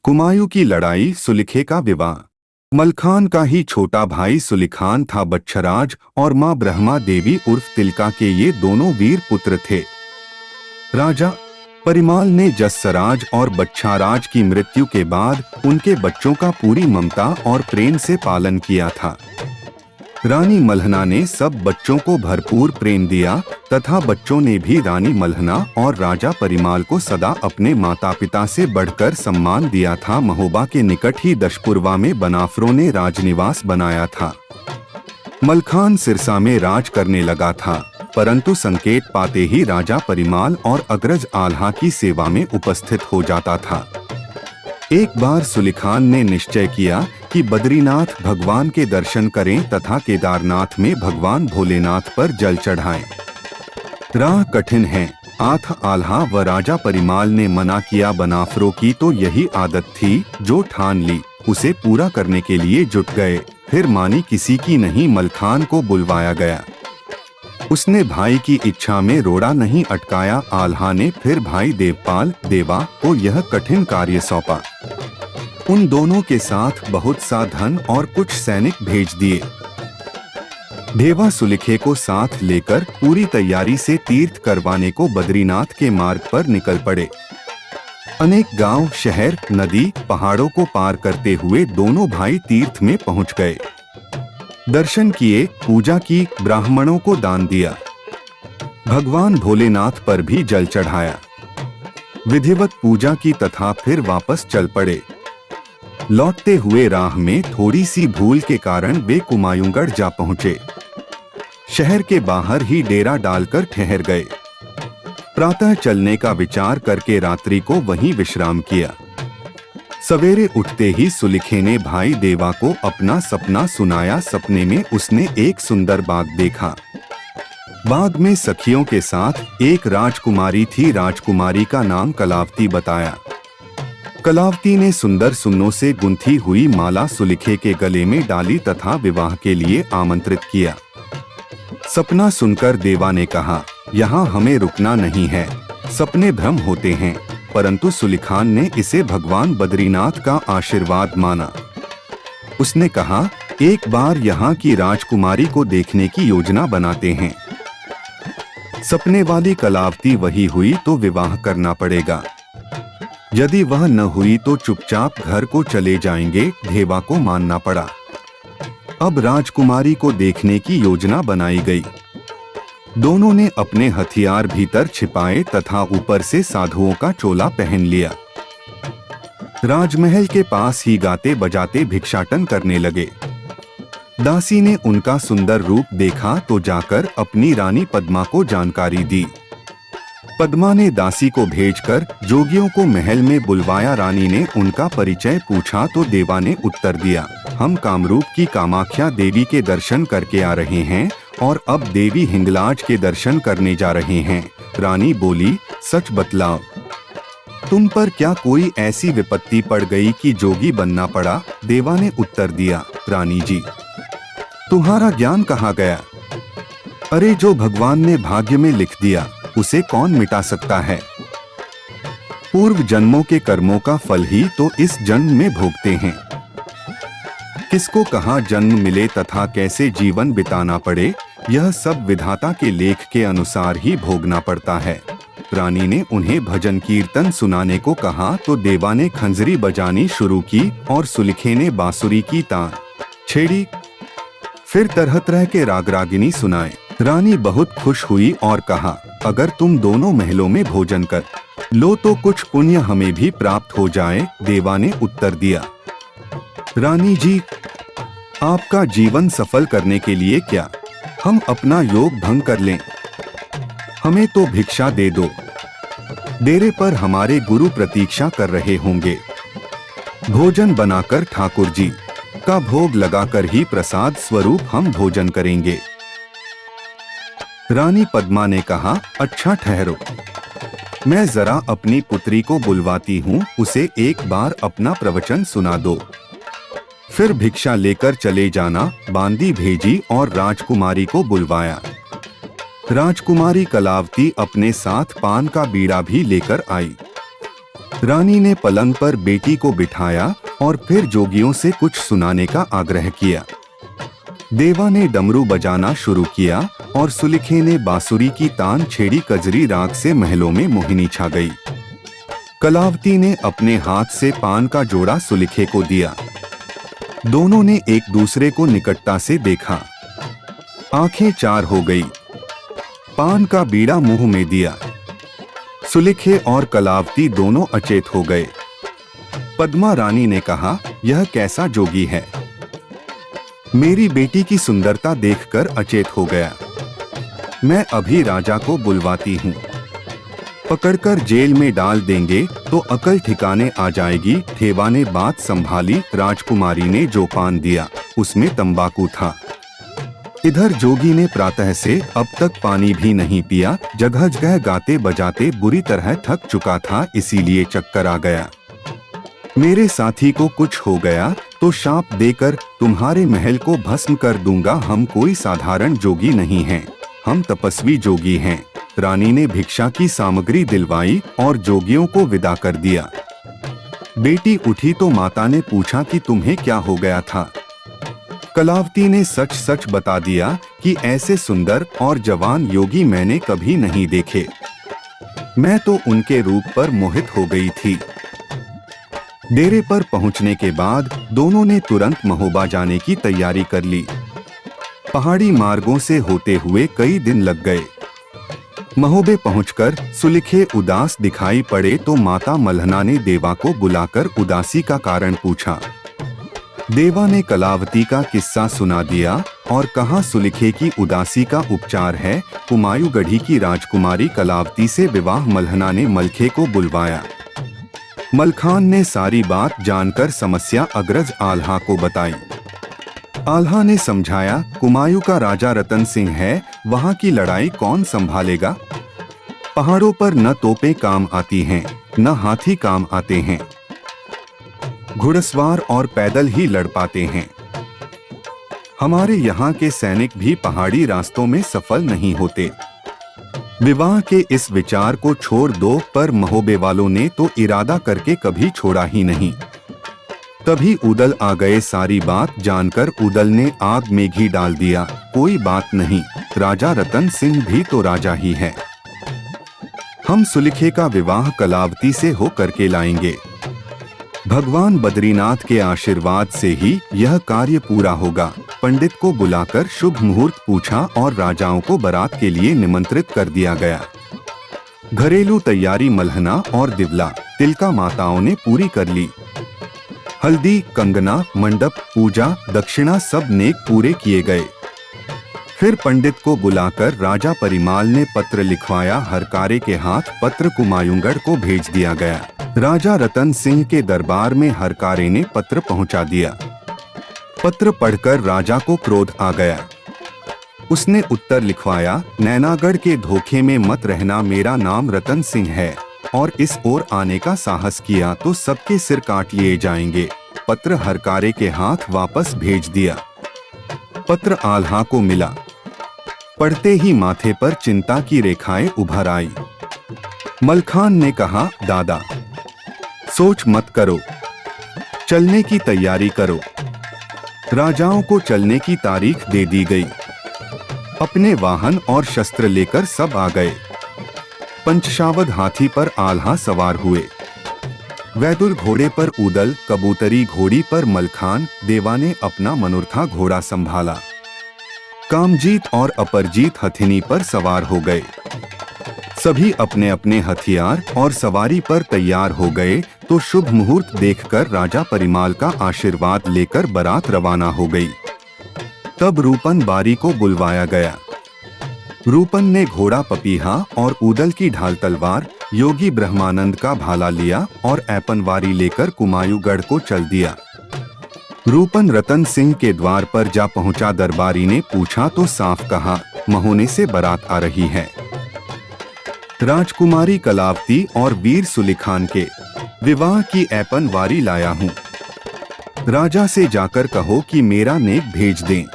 कुमायूं की लड़ाई, सुलिखे का विवाह। मलखान का ही छोटा भाई सुलिखान था बच्छराज और मां ब्रह्मा देवी उर्फ तिलका के ये दोनों वीर पुत्र थे। राजा परिमाल ने जसराज और बच्छाराज की मृत्यु के बाद उनके बच्चों का पूरी ममता और प्रेम से पालन किया था। रानी मल्हना ने सब बच्चों को भरपूर प्रेम दिया तथा बच्चों ने भी रानी मल्हना और राजा परिमाल को सदा अपने माता पिता से बढ़कर सम्मान दिया था। महोबा के निकट ही दशपुरवा में बनाफरों ने राजनिवास बनाया था। मलखान सिरसा में राज करने लगा था, परंतु संकेत पाते ही राजा परिमाल और अग्रज आल्हा की सेवा में उपस्थित हो जाता था। एक बार सुलिखान ने निश्चय किया कि बद्रीनाथ भगवान के दर्शन करें तथा केदारनाथ में भगवान भोलेनाथ पर जल चढ़ाएं। राह कठिन है, आठ आल्हा व राजा परिमाल ने मना किया। बनाफरों की तो यही आदत थी, जो ठान ली उसे पूरा करने के लिए जुट गए। फिर मानी किसी की नहीं, मलखान को बुलवाया गया। उसने भाई की इच्छा में रोड़ा नहीं अटकाया। आल्हा ने फिर भाई देवपाल देवा को यह कठिन कार्य सौंपा। उन दोनों के साथ बहुत सा धन और कुछ सैनिक भेज दिए। देवा सुलिखे को साथ लेकर पूरी तैयारी से तीर्थ करवाने को बद्रीनाथ के मार्ग पर निकल पड़े। अनेक गांव, शहर, नदी, पहाड़ों को पार करते हुए दोनों भाई तीर्थ में पहुंच गए। दर्शन किए, पूजा की, ब्राह्मणों को दान दिया, भगवान भोलेनाथ पर भी जल चढ़ाया, विधिवत पूजा की तथा फिर वापस चल पड़े। लौटते हुए राह में थोड़ी सी भूल के कारण वे कुमायूंगढ़ जा पहुंचे। शहर के बाहर ही डेरा डालकर ठहर गए। प्रातः चलने का विचार करके रात्रि को वहीं विश्राम किया। सवेरे उठते ही सुलिखे ने भाई देवा को अपना सपना सुनाया। सपने में उसने एक सुंदर बाग देखा। बाग में सखियों के साथ एक राजकुमारी थी। राजकुमारी का नाम कलावती बताया। कलावती ने सुंदर सुन्नों से गुंथी हुई माला सुलिखे के गले में डाली तथा विवाह के लिए आमंत्रित किया। सपना सुनकर देवा ने कहा, यहाँ हमें रुकना नहीं है, सपने भ्रम होते हैं। परंतु सुलिखान ने इसे भगवान बद्रीनाथ का आशीर्वाद माना। उसने कहा, एक बार यहाँ की राजकुमारी को देखने की योजना बनाते हैं। सपने वाली कलावती वही हुई तो विवाह करना पड़ेगा, यदि वह न हुई तो चुपचाप घर को चले जाएंगे। देवा को मानना पड़ा। अब राजकुमारी को देखने की योजना बनाई गई। दोनों ने अपने हथियार भीतर छिपाए तथा ऊपर से साधुओं का चोला पहन लिया। राजमहल के पास ही गाते बजाते भिक्षाटन करने लगे। दासी ने उनका सुंदर रूप देखा तो जाकर अपनी रानी पद्मा को जानकारी दी। पद्मा ने दासी को भेजकर जोगियों को महल में बुलवाया। रानी ने उनका परिचय पूछा तो देवा ने उत्तर दिया, हम कामरूप की कामाख्या देवी के दर्शन करके आ रहे हैं और अब देवी हिंगलाज के दर्शन करने जा रहे हैं। रानी बोली, सच बतलाओ, तुम पर क्या कोई ऐसी विपत्ति पड़ गई कि जोगी बनना पड़ा? देवा ने उत्तर दिया, रानी जी, तुम्हारा ज्ञान कहाँ गया? अरे, जो भगवान ने भाग्य में लिख दिया उसे कौन मिटा सकता है? पूर्व जन्मों के कर्मों का फल ही तो इस जन्म में भोगते हैं। किसको कहाँ जन्म मिले तथा कैसे जीवन बिताना पड़े, यह सब विधाता के लेख के अनुसार ही भोगना पड़ता है। रानी ने उन्हें भजन कीर्तन सुनाने को कहा तो देवा ने खंजरी बजानी शुरू की और सुलिखे ने बांसुरी की तान छेड़ी। फिर तरह तरह के राग रागिनी सुनाए। रानी बहुत खुश हुई और कहा, अगर तुम दोनों महलों में भोजन कर लो तो कुछ पुण्य हमें भी प्राप्त हो जाए। देवा ने उत्तर दिया, रानी जी, आपका जीवन सफल करने के लिए क्या हम अपना योग भंग कर लें? हमें तो भिक्षा दे दो। डेरे पर हमारे गुरु प्रतीक्षा कर रहे होंगे। भोजन बनाकर ठाकुर जी का भोग लगाकर ही प्रसाद स्वरूप हम भोजन करेंगे। रानी पद्मा ने कहा, अच्छा ठहरो, मैं जरा अपनी पुत्री को बुलवाती हूँ, उसे एक बार अपना प्रवचन सुना दो। फिर भिक्षा लेकर चले जाना। बांदी भेजी और राजकुमारी को बुलवाया। राजकुमारी कलावती अपने साथ पान का बीड़ा भी लेकर आई। रानी ने पलंग पर बेटी को बिठाया और फिर जोगियों से कुछ सुनाने का आग्रह किया। देवा ने डमरू बजाना शुरू किया और सुलिखे ने बांसुरी की तान छेड़ी। कजरी राग से महलों में मोहिनी छा गई। कलावती ने अपने हाथ से पान का जोड़ा सुलिखे को दिया। दोनों ने एक दूसरे को निकटता से देखा। आंखें चार हो गई। पान का बीड़ा मुंह में दिया। सुलिखे और कलावती दोनों अचेत हो गए। पद्मा रानी ने कहा, यह कैसा जोगी है? मेरी बेटी की सुंदरता देखकर अचेत हो गया। मैं अभी राजा को बुलवाती हूँ। पकड़कर जेल में डाल देंगे तो अकल ठिकाने आ जाएगी। थेवा ने बात संभाली। राजकुमारी ने जो पान दिया उसमें तंबाकू था। इधर जोगी ने प्रातः से अब तक पानी भी नहीं पिया। जगह जगह गाते बजाते बुरी तरह थक चुका था, इसीलिए चक्कर आ गया। मेरे साथी को कुछ हो गया तो शाप देकर तुम्हारे महल को भस्म कर दूंगा। हम कोई साधारण जोगी नहीं हैं, हम तपस्वी जोगी हैं। रानी ने भिक्षा की सामग्री दिलवाई और जोगियों को विदा कर दिया। बेटी उठी तो माता ने पूछा कि तुम्हें क्या हो गया था? कलावती ने सच सच बता दिया कि ऐसे सुंदर और जवान योगी मैंने कभी नहीं देखे। मैं तो उनके रूप पर मोहित हो गई थी। डेरे पर पहुंचने के बाद दोनों ने तुरंत महोबा जाने की तैयारी कर ली। पहाड़ी मार्गों से होते हुए कई दिन लग गए। महोबे पहुंचकर सुलिखे उदास दिखाई पड़े तो माता मल्हना ने देवा को बुलाकर उदासी का कारण पूछा। देवा ने कलावती का किस्सा सुना दिया और कहा, सुलिखे की उदासी का उपचार है। कुमायूगढ़ी की राजकुमारी कलावती से विवाह। मल्हना ने मलखे को बुलवाया। मलखान ने सारी बात जानकर समस्या अग्रज आल्हा को बताई। आल्हा ने समझाया, कुमायूं का राजा रतन सिंह है, वहां की लड़ाई कौन संभालेगा? पहाड़ों पर न तोपें काम आती हैं, न हाथी काम आते हैं। घुड़सवार और पैदल ही लड़ पाते हैं। हमारे यहाँ के सैनिक भी पहाड़ी रास्तों में सफल नहीं होते। विवाह के इस विचार को छोड़ दो। पर महोबे वालों ने तो इरादा करके कभी छोड़ा ही नहीं। तभी उदल आ गए। सारी बात जानकर उदल ने आग में घी डाल दिया। कोई बात नहीं, राजा रतन सिंह भी तो राजा ही है। हम सुलिखे का विवाह कलावती से हो करके लाएंगे। भगवान बद्रीनाथ के आशीर्वाद से ही यह कार्य पूरा होगा। पंडित को बुलाकर शुभ मुहूर्त पूछा और राजाओं को बारात के लिए निमंत्रित कर दिया गया। घरेलू तैयारी मल्हना और दिवला तिलका माताओं ने पूरी कर ली। हल्दी, कंगना, मंडप, पूजा, दक्षिणा सब नेक पूरे किए गए। फिर पंडित को बुलाकर राजा परिमाल ने पत्र लिखवाया। हरकारे के हाथ पत्र कुमायूंगढ़ को भेज दिया गया। राजा रतन सिंह के दरबार में हरकारे ने पत्र पहुंचा दिया। पत्र पढ़कर राजा को क्रोध आ गया। उसने उत्तर लिखवाया, नैनागढ़ के धोखे में मत रहना। मेरा नाम रतन सिंह है और इस ओर आने का साहस किया तो सबके सिर काट लिए जाएंगे। पत्र हरकारे के हाथ वापस भेज दिया। पत्र आल्हा को मिला। पढ़ते ही माथे पर चिंता की रेखाएं उभर आई। मलखान ने कहा, दादा सोच मत करो, चलने की तैयारी करो। राजाओं को चलने की तारीख दे दी गई। अपने वाहन और शस्त्र लेकर सब आ गए। पंचशावद हाथी पर आल्हा सवार हुए। वैदुर घोड़े पर उदल, कबूतरी घोड़ी पर मलखान, देवा ने अपना मनोरथा घोड़ा संभाला। कामजीत और अपरजीत हथिनी पर सवार हो गए। सभी अपने अपने हथियार और सवारी पर तैयार हो गए तो शुभ मुहूर्त देखकर राजा परिमाल का आशीर्वाद लेकर बारात रवाना हो गई। तब रूपन बारी को बुलवाया गया। रूपन ने घोड़ा पपीहा और उदल की ढाल तलवार, योगी ब्रह्मानंद का भाला लिया और ऐपनवारी लेकर कुमायूंगढ़ को चल दिया। रूपन रतन सिंह के द्वार पर जा पहुंचा। दरबारी ने पूछा तो साफ कहा, महोने से बारात आ रही है। राजकुमारी कलावती और वीर सुलिखान के विवाह की ऐपनवारी लाया हूँ। राजा से जाकर कहो कि मेरा नेक भेज दें।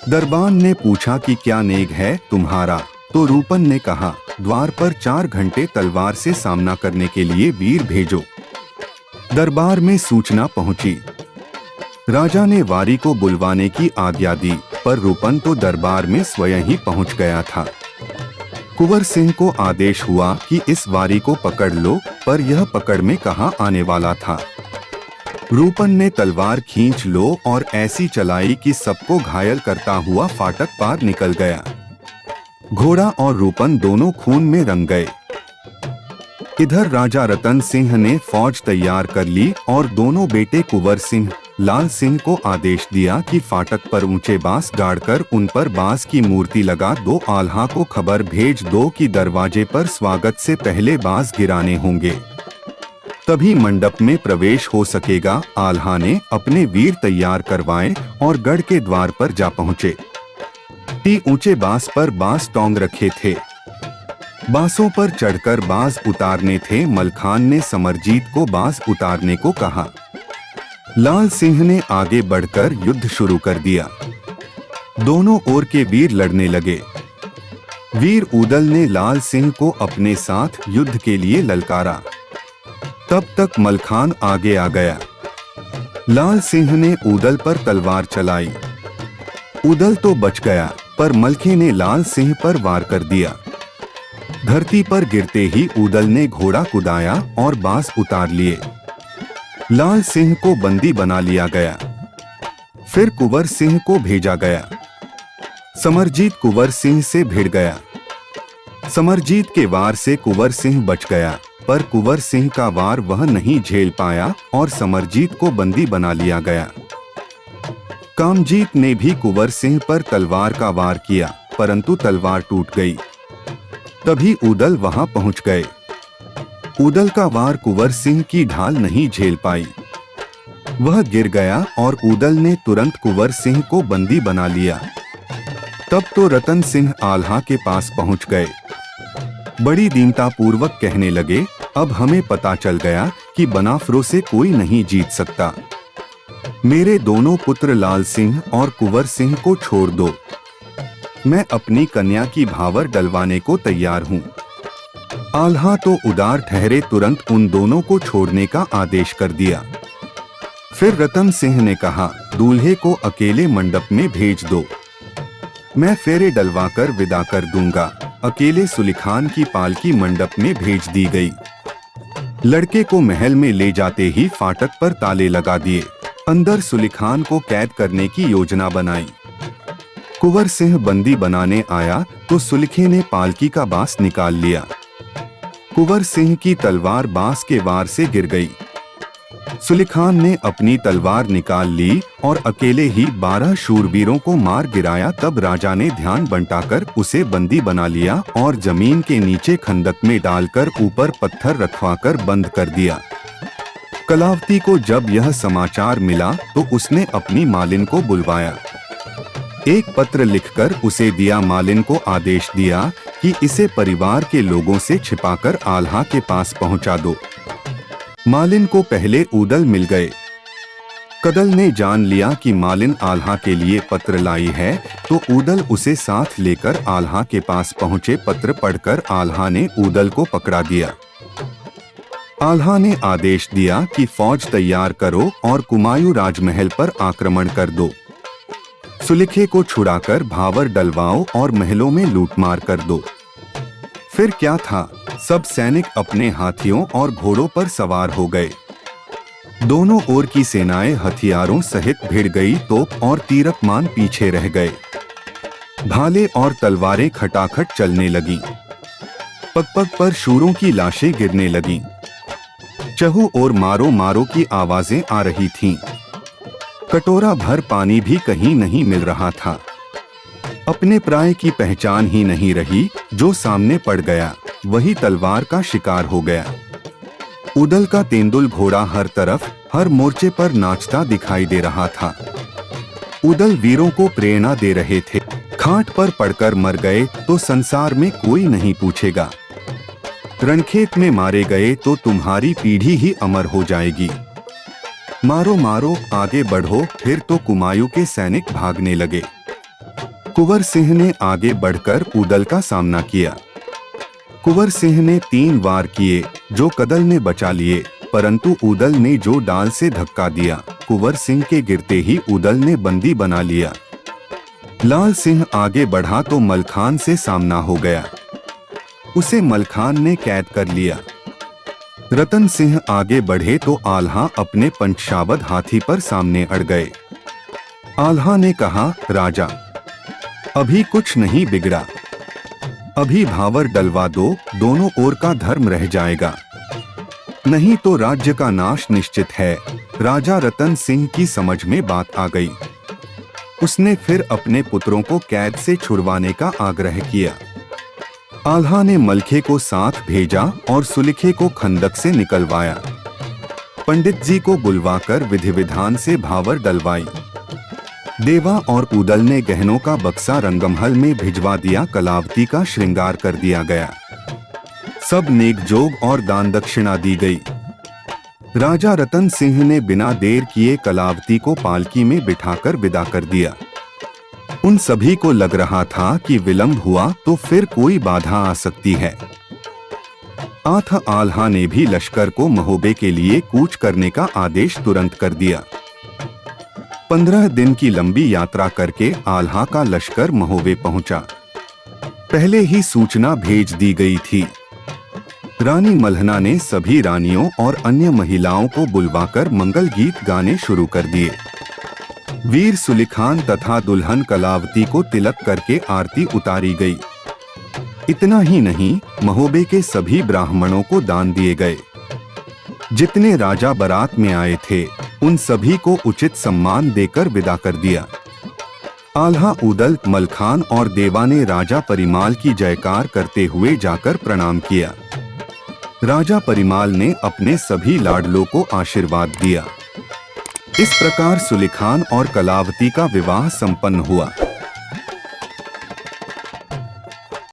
दरबान ने पूछा कि क्या नेक है तुम्हारा? तो रूपन ने कहा, द्वार पर 4 घंटे तलवार से सामना करने के लिए वीर भेजो। दरबार में सूचना पहुंची। राजा ने वारी को बुलवाने की आज्ञा दी, पर रूपन तो दरबार में स्वयं ही पहुंच गया था। कुंवर सिंह को आदेश हुआ कि इस वारी को पकड़ लो, पर यह पकड़ में कहां आने वाला था। रूपन ने तलवार खींच लो और ऐसी चलाई कि सबको घायल करता हुआ फाटक पार निकल गया। घोड़ा और रूपन दोनों खून में रंग गए। इधर राजा रतन सिंह ने फौज तैयार कर ली और दोनों बेटे कुंवर सिंह, लाल सिंह को आदेश दिया कि फाटक पर ऊंचे बांस गाड़कर उन पर बांस की मूर्ति लगा दो। आल्हा को खबर भेज दो कि दरवाजे पर स्वागत से पहले बांस गिराने होंगे, तभी मंडप में प्रवेश हो सकेगा। आल्हा ने अपने वीर तैयार करवाए और गढ़ के द्वार पर जा पहुंचे। ऊंचे बांस पर बांस टोंग रखे थे। बांसों पर चढ़कर बांस उतारने थे। मलखान ने समरजीत को बांस उतारने को कहा। लाल सिंह ने आगे बढ़कर युद्ध शुरू कर दिया। दोनों ओर के वीर लड़ने लगे। वीर उदल ने लाल सिंह को अपने साथ युद्ध के लिए ललकारा। तब तक मलखान आगे आ गया। लाल सिंह ने उदल पर तलवार चलाई। उदल तो बच गया, पर मलखे ने लाल सिंह पर वार कर दिया। धरती पर गिरते ही उदल ने घोड़ा कुदाया और बांस उतार लिए। लाल सिंह को बंदी बना लिया गया। फिर कुंवर सिंह को भेजा गया। समरजीत कुंवर सिंह से भिड़ गया। समरजीत के वार से कुंवर सिंह बच गया, पर कुंवर सिंह का वार वह नहीं झेल पाया और समरजीत को बंदी बना लिया गया। कामजीत ने भी कुंवर सिंह पर तलवार का वार किया, परंतु तलवार टूट गई। तभी उदल वहां पहुंच गए। उदल का वार कुंवर सिंह की ढाल नहीं झेल पाई। वह गिर गया और उदल ने तुरंत कुंवर सिंह को बंदी बना लिया। तब तो रतन सिंह आल्हा के पास पहुंच गए। बड़ी दीनतापूर्वक कहने लगे, अब हमें पता चल गया कि बनाफरों से कोई नहीं जीत सकता। मेरे दोनों पुत्र लाल सिंह और कुंवर सिंह को छोड़ दो। मैं अपनी कन्या की भावर डलवाने को तैयार हूँ। आल्हा तो उदार ठहरे, तुरंत उन दोनों को छोड़ने का आदेश कर दिया। फिर रतन सिंह ने कहा, दूल्हे को अकेले मंडप में भेज दो, मैं फेरे डलवाकर विदा कर दूंगा। अकेले सुलिखान की पालकी मंडप में भेज दी गई। लड़के को महल में ले जाते ही फाटक पर ताले लगा दिए। अंदर सुलिखान को कैद करने की योजना बनाई। कुंवर सिंह बंदी बनाने आया तो सुलिखे ने पालकी का बांस निकाल लिया। कुंवर सिंह की तलवार बांस के वार से गिर गई। सुलिखान ने अपनी तलवार निकाल ली और अकेले ही 12 शूरवीरों को मार गिराया। तब राजा ने ध्यान बंटाकर उसे बंदी बना लिया और जमीन के नीचे खंदक में डालकर ऊपर पत्थर रखवाकर बंद कर दिया। कलावती को जब यह समाचार मिला तो उसने अपनी मालिन को बुलवाया। एक पत्र लिखकर उसे दिया। मालिन को आदेश दिया कि इसे परिवार के लोगों से छिपाकर आल्हा के पास पहुंचा दो। मालिन को पहले उदल मिल गए। कदल ने जान लिया कि मालिन आल्हा के लिए पत्र लाई है, तो उदल उसे साथ लेकर आल्हा के पास पहुंचे। पत्र पढ़कर आल्हा ने उदल को पकड़ा दिया। आल्हा ने आदेश दिया कि फौज तैयार करो और कुमायूं राजमहल पर आक्रमण कर दो। सुलिखे को छुड़ाकर भावर डलवाओ और महलों में लूटमार कर दो। फिर क्या था, सब सैनिक अपने हाथियों और घोड़ों पर सवार हो गए। दोनों ओर की सेनाएं हथियारों सहित भिड़ गई। तोप और तीरकमान पीछे रह गए। भाले और तलवारें खटाखट चलने लगीं। पग-पग पर शूरों की लाशें गिरने लगीं। चहु और मारो मारो की आवाजें आ रही थीं। कटोरा भर पानी भी कहीं नहीं मिल रहा था। अपने प्राय की पहचान ही नहीं रही। जो सामने पड़ गया वही तलवार का शिकार हो गया। उदल का तेंदुल घोड़ा हर तरफ हर मोर्चे पर नाचता दिखाई दे रहा था। उदल वीरों को प्रेरणा दे रहे थे। खाट पर पड़कर मर गए तो संसार में कोई नहीं पूछेगा। रणखेत में मारे गए तो तुम्हारी पीढ़ी ही अमर हो जाएगी। मारो मारो, आगे बढ़ो। फिर तो कुमायूं के सैनिक भागने लगे। कुंवर सिंह ने आगे बढ़कर उदल का सामना किया। कुंवर सिंह ने 3 वार किए, जो कदल ने बचा लिए, परंतु उदल ने जो डाल से धक्का दिया, कुंवर सिंह के गिरते ही उदल ने बंदी बना लिया। लाल सिंह आगे बढ़ा तो मलखान से सामना हो गया। उसे मलखान ने कैद कर लिया। रतन सिंह आगे बढ़े तो आल्हा अपने पंचावद हाथी पर सामने अड़ गए। आल्हा ने कहा, राजा, अभी कुछ नहीं बिगड़ा, अभी भावर डलवा दो, दोनों ओर का धर्म रह जाएगा, नहीं तो राज्य का नाश निश्चित है। राजा रतन सिंह की समझ में बात आ गई। उसने फिर अपने पुत्रों को कैद से छुड़वाने का आग्रह किया। आल्हा ने मलखे को साथ भेजा और सुलिखे को खंदक से निकलवाया। पंडित जी को बुलवाकर विधि विधान से भावर डलवाई। देवा और उदल ने गहनों का बक्सा रंगमहल में भिजवा दिया। कलावती का श्रृंगार कर दिया गया। सब नेक जोग और दान दक्षिणा दी गई। राजा रतन सिंह ने बिना देर किए कलावती को पालकी में बिठाकर विदा कर दिया। उन सभी को लग रहा था कि विलंब हुआ तो फिर कोई बाधा आ सकती है। आठ आल्हा ने भी लश्कर को महोबे के लिए कूच करने का आदेश तुरंत कर दिया। 15 दिन की लंबी यात्रा करके आल्हा का लश्कर महोबे पहुंचा। पहले ही सूचना भेज दी गई थी। रानी मल्हना ने सभी रानियों और अन्य महिलाओं को बुलवाकर मंगल गीत गाने शुरू कर दिए। वीर सुलिखान तथा दुल्हन कलावती को तिलक करके आरती उतारी गई। इतना ही नहीं, महोबे के सभी ब्राह्मणों को दान दिए गए। जितने राजा बारात में आए थे, उन सभी को उचित सम्मान देकर विदा कर दिया। आल्हा, उदल, मलखान और देवा ने राजा परिमाल की जयकार करते हुए जाकर प्रणाम किया। राजा परिमाल ने अपने सभी लाडलों को आशीर्वाद दिया। इस प्रकार सुलिखान और कलावती का विवाह संपन्न हुआ।